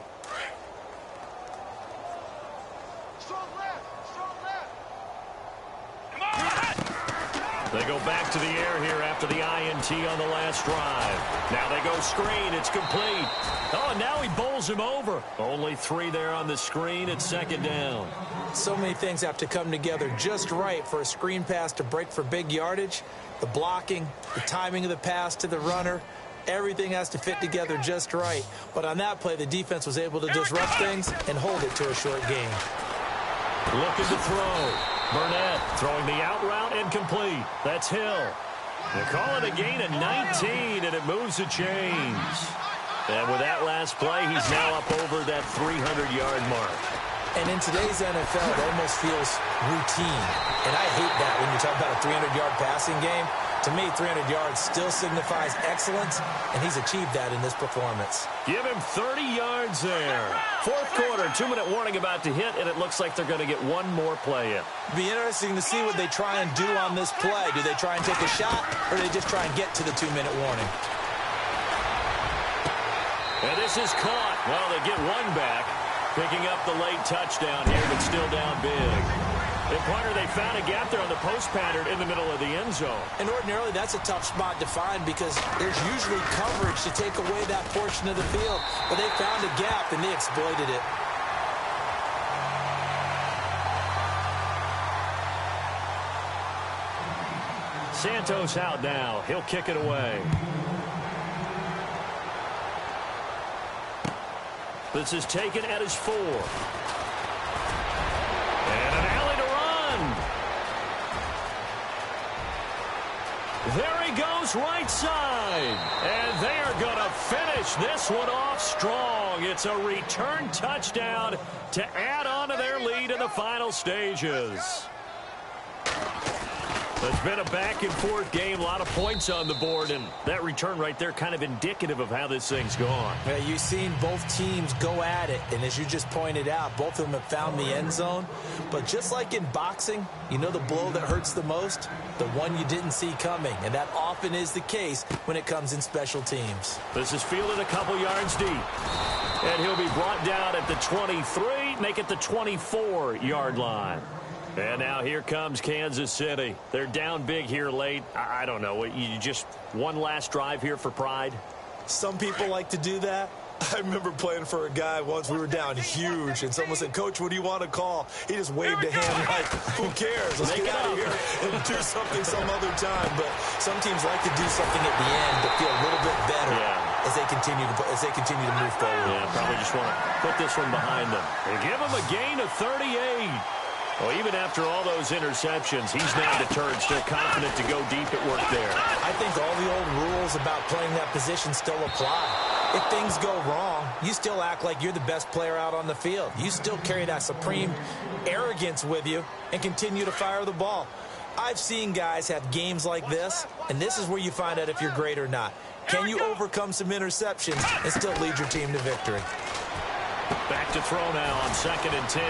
They go back to the air here after the INT on the last drive. Now they go screen. It's complete. Oh, and now he bowls him over. Only 3 there on the screen. It's second down. So many things have to come together just right for a screen pass to break for big yardage. The blocking, the timing of the pass to the runner, everything has to fit together just right. But on that play, the defense was able to disrupt things and hold it to a short game. Looking to throw. Burnett throwing the out route incomplete. That's Hill. They call it a gain of 19, and it moves the chains. And with that last play, he's now up over that 300-yard mark. And in today's NFL, it almost feels routine. And I hate that when you talk about a 300-yard passing game. To me, 300 yards still signifies excellence, and he's achieved that in this performance. Give him 30 yards there. Fourth quarter, 2-minute warning about to hit, and it looks like they're going to get one more play in. Be interesting to see what they try and do on this play. Do they try and take a shot, or do they just try and get to the 2-minute warning? And this is caught. Well, they get one back, picking up the late touchdown here, but still down big. And, partner, they found a gap there on the post pattern in the middle of the end zone. And ordinarily, that's a tough spot to find because there's usually coverage to take away that portion of the field. But they found a gap, and they exploited it. Santos out now. He'll kick it away. This is taken at his 4. And an alley to run. There he goes, right side. And they are going to finish this one off strong. It's a return touchdown to add on to their lead in the final stages. It's been a back-and-forth game, a lot of points on the board, and that return right there kind of indicative of how this thing's gone. Yeah, you've seen both teams go at it, and as you just pointed out, both of them have found the end zone. But just like in boxing, you know the blow that hurts the most? The one you didn't see coming, and that often is the case when it comes in special teams. This is fielded a couple yards deep, and he'll be brought down at the 23, make it the 24-yard line. And now here comes Kansas City. They're down big here late. I don't know. You just one last drive here for pride? Some people like to do that. I remember playing for a guy once. We were down huge, and someone said, "Coach, what do you want to call?" He just waved a hand like, who cares? Let's get out of here and do something some other time. But some teams like to do something at the end to feel a little bit better as they continue to move forward. Yeah, probably just want to put this one behind them. They give him a gain of 38. Well, even after all those interceptions, he's not deterred, still confident to go deep at work there. I think all the old rules about playing that position still apply. If things go wrong, you still act like you're the best player out on the field. You still carry that supreme arrogance with you and continue to fire the ball. I've seen guys have games like this, and this is where you find out if you're great or not. Can you overcome some interceptions and still lead your team to victory? Back to throw now on 2nd and 10.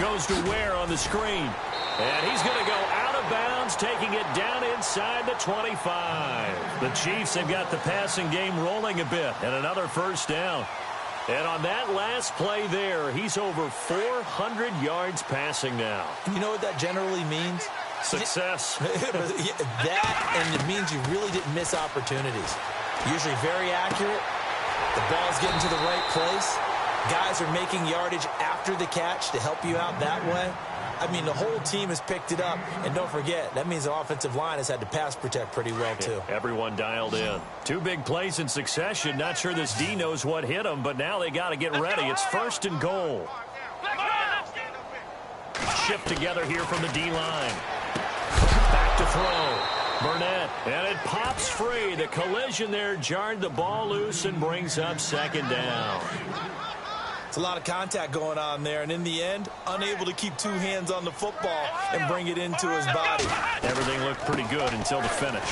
Goes to Ware on the screen. And he's going to go out of bounds, taking it down inside the 25. The Chiefs have got the passing game rolling a bit. And another first down. And on that last play there, he's over 400 yards passing now. You know what that generally means? Success. That, and it means you really didn't miss opportunities. Usually very accurate. The ball's getting to the right place. Guys are making yardage after the catch to help you out that way. I mean, the whole team has picked it up. And don't forget, that means the offensive line has had to pass protect pretty well, too. Everyone dialed in. 2 big plays in succession. Not sure this D knows what hit them, but now they got to get ready. It's 1st and goal. Shift together here from the D-line. Back to throw. Burnett, and it pops free. The collision there jarred the ball loose and brings up 2nd down. It's a lot of contact going on there, and in the end, unable to keep 2 hands on the football and bring it into his body. Everything looked pretty good until the finish.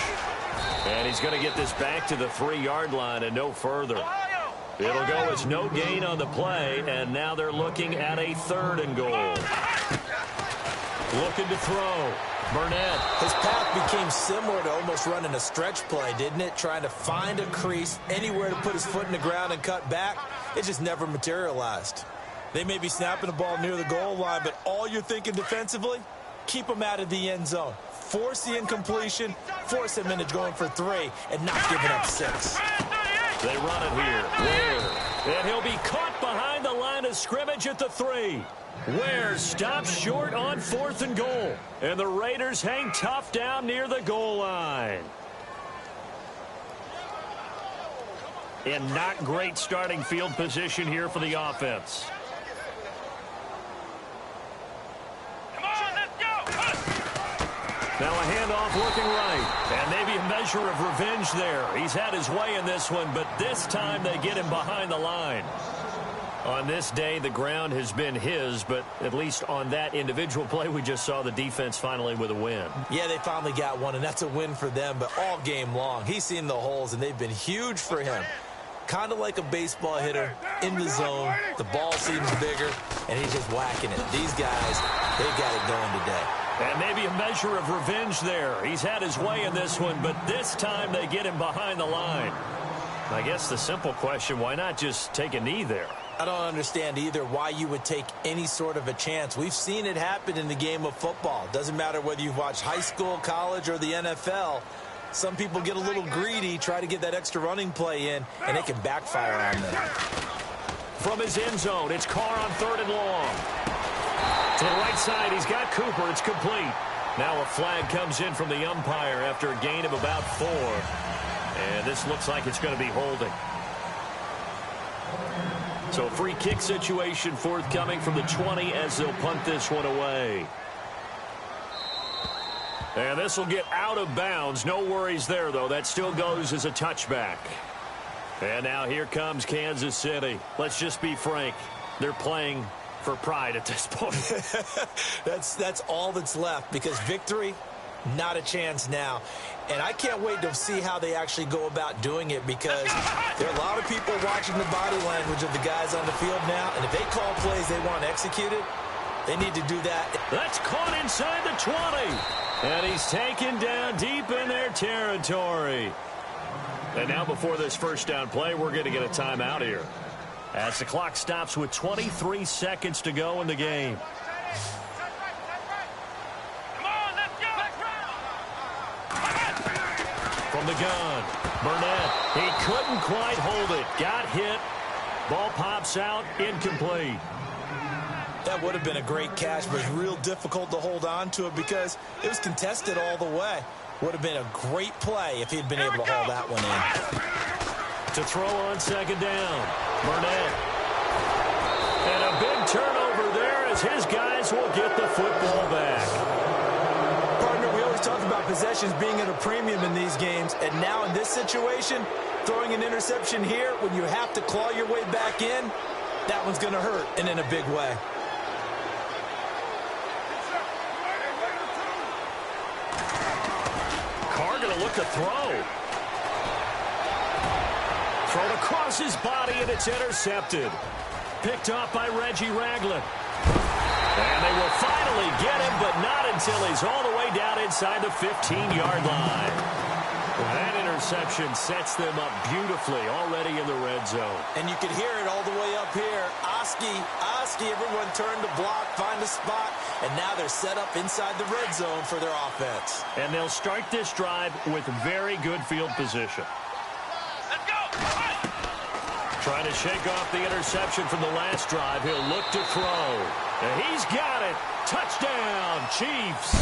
And he's going to get this back to the 3-yard line and no further. It'll go as no gain on the play, and now they're looking at a 3rd and goal. Looking to throw. Burnett. His path became similar to almost running a stretch play, didn't it? Trying to find a crease, anywhere to put his foot in the ground and cut back. It just never materialized. They may be snapping the ball near the goal line, but all you're thinking defensively, keep him out of the end zone. Force the incompletion, force him into going for 3, and not giving up 6. They run it here. Ware. And he'll be caught behind the line of scrimmage at the 3. Ware stops short on 4th and goal. And the Raiders hang tough down near the goal line. And not great starting field position here for the offense. Now a handoff looking right. And maybe a measure of revenge there. He's had his way in this one, but this time they get him behind the line. On this day, the ground has been his, but at least on that individual play, we just saw the defense finally with a win. Yeah, they finally got one, and that's a win for them, but all game long, he's seen the holes, and they've been huge for him. Kind of like a baseball hitter in the zone. The ball seems bigger, and he's just whacking it. These guys, they've got it going today. And maybe a measure of revenge there. He's had his way in this one, but this time they get him behind the line. I guess the simple question, why not just take a knee there? I don't understand either why you would take any sort of a chance. We've seen it happen in the game of football. Doesn't matter whether you've watched high school, college, or the NFL. Some people get a little greedy, try to get that extra running play in, and it can backfire on them. From his end zone, it's Carr on 3rd and long. To the right side, he's got Cooper. It's complete. Now a flag comes in from the umpire after a gain of about 4. And this looks like it's going to be holding. So a free kick situation forthcoming from the 20 as they'll punt this one away. And this will get out of bounds. No worries there, though. That still goes as a touchback. And now here comes Kansas City. Let's just be frank. They're playing for pride at this point. That's all that's left, because victory, not a chance now. And I can't wait to see how they actually go about doing it, because there are a lot of people watching the body language of the guys on the field now, and if they call plays they want executed, they need to do that. That's caught inside the 20. And he's taken down deep in their territory. And now before this first down play, we're going to get a timeout here, as the clock stops with 23 seconds to go in the game. From the gun, Burnett. He couldn't quite hold it. Got hit. Ball pops out. Incomplete. That would have been a great catch, but it's real difficult to hold on to it because it was contested all the way. Would have been a great play if he'd been able to haul that one in. To throw on 2nd down, Burnett. And a big turnover there as his guys will get the football back. Partner, we always talk about possessions being at a premium in these games, and now in this situation, throwing an interception here when you have to claw your way back in, that one's going to hurt, and in a big way. Carr going to look to throw. Thrown across his body, and it's intercepted. Picked off by Reggie Ragland. And they will finally get him, but not until he's all the way down inside the 15-yard line. That interception sets them up beautifully already in the red zone. And you can hear it all the way up here. Oski, everyone turned to block, find a spot, and now they're set up inside the red zone for their offense. And they'll start this drive with very good field position. Let's go! Trying to shake off the interception from the last drive. He'll look to throw. And he's got it. Touchdown, Chiefs.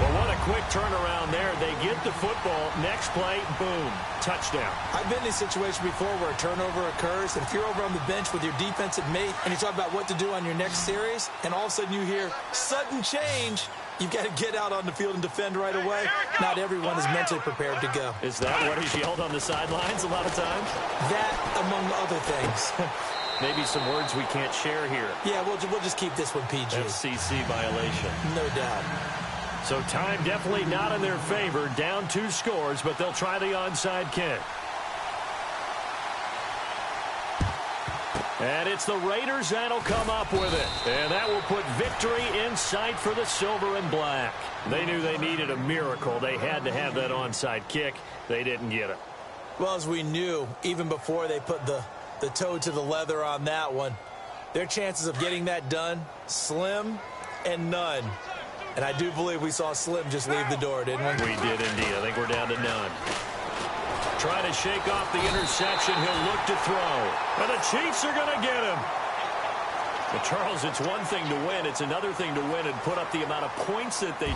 Well, what a quick turnaround there. They get the football. Next play, boom, touchdown. I've been in a situation before where a turnover occurs, and if you're over on the bench with your defensive mate and you talk about what to do on your next series, and all of a sudden you hear sudden change, you've got to get out on the field and defend right away. Not everyone is mentally prepared to go. Is that what he's yelled on the sidelines a lot of times? That, among other things. Maybe some words we can't share here. Yeah, we'll just keep this one PG. FCC violation. No doubt. So time definitely not in their favor. Down 2 scores, but they'll try the onside kick. And it's the Raiders that'll come up with it. And that will put victory in sight for the silver and black. They knew they needed a miracle. They had to have that onside kick. They didn't get it. Well, as we knew, even before they put the toe to the leather on that one, their chances of getting that done, slim and none. And I do believe we saw Slim just leave the door, didn't we? We did indeed. I think we're down to none. Trying to shake off the interception. He'll look to throw. And the Chiefs are going to get him. But, Charles, it's one thing to win. It's another thing to win and put up the amount of points that they